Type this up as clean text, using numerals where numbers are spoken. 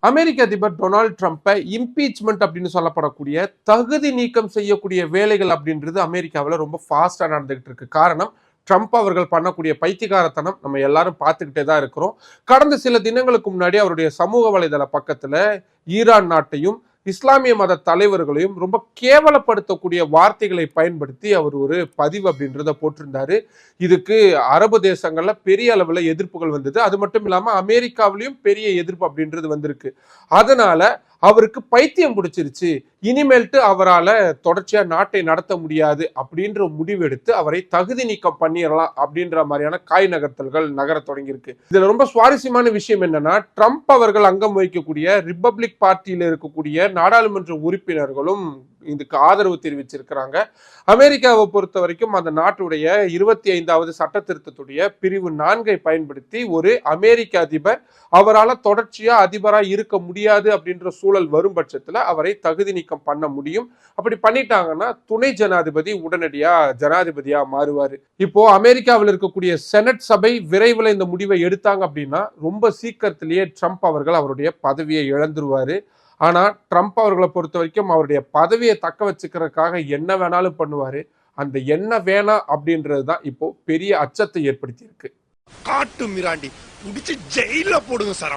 அமெரிக்க அதிபர் Donald ட்ரம்ப்பை impeachment அப்படின்னு சொல்லப்படக்கூடிய தகுதி நீக்கம் செய்யக்கூடிய வேலைகள் அப்படின்றது அமெரிக்காவில் ரொம்ப ஃபாஸ்டா நடந்துகிட்டு இருக்கு. காரணம், ட்ரம்ப் அவர்கள் பண்ணக்கூடிய பைத்தியகாரத்தனம் நம்ம எல்லாரும் பார்த்துக்கிட்டே தான் இருக்கிறோம். கடந்த சில தினங்களுக்கு முன்னாடி அவருடைய சமூக வலைதள பக்கத்துல ஈரான் நாட்டையும் இஸ்லாமிய மத தலைவர்களையும் ரொம்ப கேவலப்படுத்தக்கூடிய வார்த்தைகளை பயன்படுத்தி அவர் ஒரு பதிவு அப்படின்றத போட்டிருந்தாரு. இதுக்கு அரபு தேசங்கள்ல பெரிய அளவுல எதிர்ப்புகள் வந்தது. அது மட்டும் இல்லாம அமெரிக்காவிலையும் பெரிய எதிர்ப்பு அப்படின்றது வந்திருக்கு. அதனால அவருக்கு பைத்தியம் பிடிச்சிருச்சு, இனிமேல்ட்டு அவரால் தொடர்ச்சியா நாட்டை நடத்த முடியாது அப்படின்ற முடிவெடுத்து அவரை தகுதி நீக்கம் பண்ணிடலாம் அப்படின்ற மாதிரியான காய் நகர்த்தல்கள் நகர தொடங்கியிருக்கு. இதுல ரொம்ப சுவாரஸ்யமான விஷயம் என்னன்னா, ட்ரம்ப் அவர்கள் அங்கம் வகிக்கக்கூடிய ரிப்பப்ளிக் பார்ட்டியில இருக்கக்கூடிய நாடாளுமன்ற உறுப்பினர்களும் இதுக்கு ஆதரவு தெரிவிச்சிருக்கிறாங்க. அமெரிக்காவை பொறுத்த வரைக்கும் அந்த நாட்டுடைய 25வது சட்ட திருத்தத்துடைய பிரிவு 4 பயன்படுத்தி ஒரு அமெரிக்க அதிபர் அவரால் தொடர்ச்சியா அதிபரா இருக்க முடியாது அப்படின்ற சூழல் வரும் பட்சத்துல அவரை தகுதி நீக்கம் பண்ண முடியும். அப்படி பண்ணிட்டாங்கன்னா துணை ஜனாதிபதி உடனடியா ஜனாதிபதியா மாறுவாரு. இப்போ அமெரிக்காவில் இருக்கக்கூடிய செனட் சபை விரைவில் இந்த முடிவை எடுத்தாங்க அப்படின்னா ரொம்ப சீக்கிரத்திலேயே ட்ரம்ப் அவர்கள் அவருடைய பதவியை இழந்துருவாரு. ஆனா ட்ரம்ப் அவர்களை பொறுத்த வரைக்கும் அவருடைய பதவியை தக்க வச்சுக்கிறதுக்காக என்ன வேணாலும் பண்ணுவாரு. அந்த என்ன வேணாம் அப்படின்றதுதான் இப்போ பெரிய அச்சத்தை ஏற்படுத்தி இருக்கு. காட்டு மிராண்டி புடிச்சு ஜெயில போடுங்க சார்.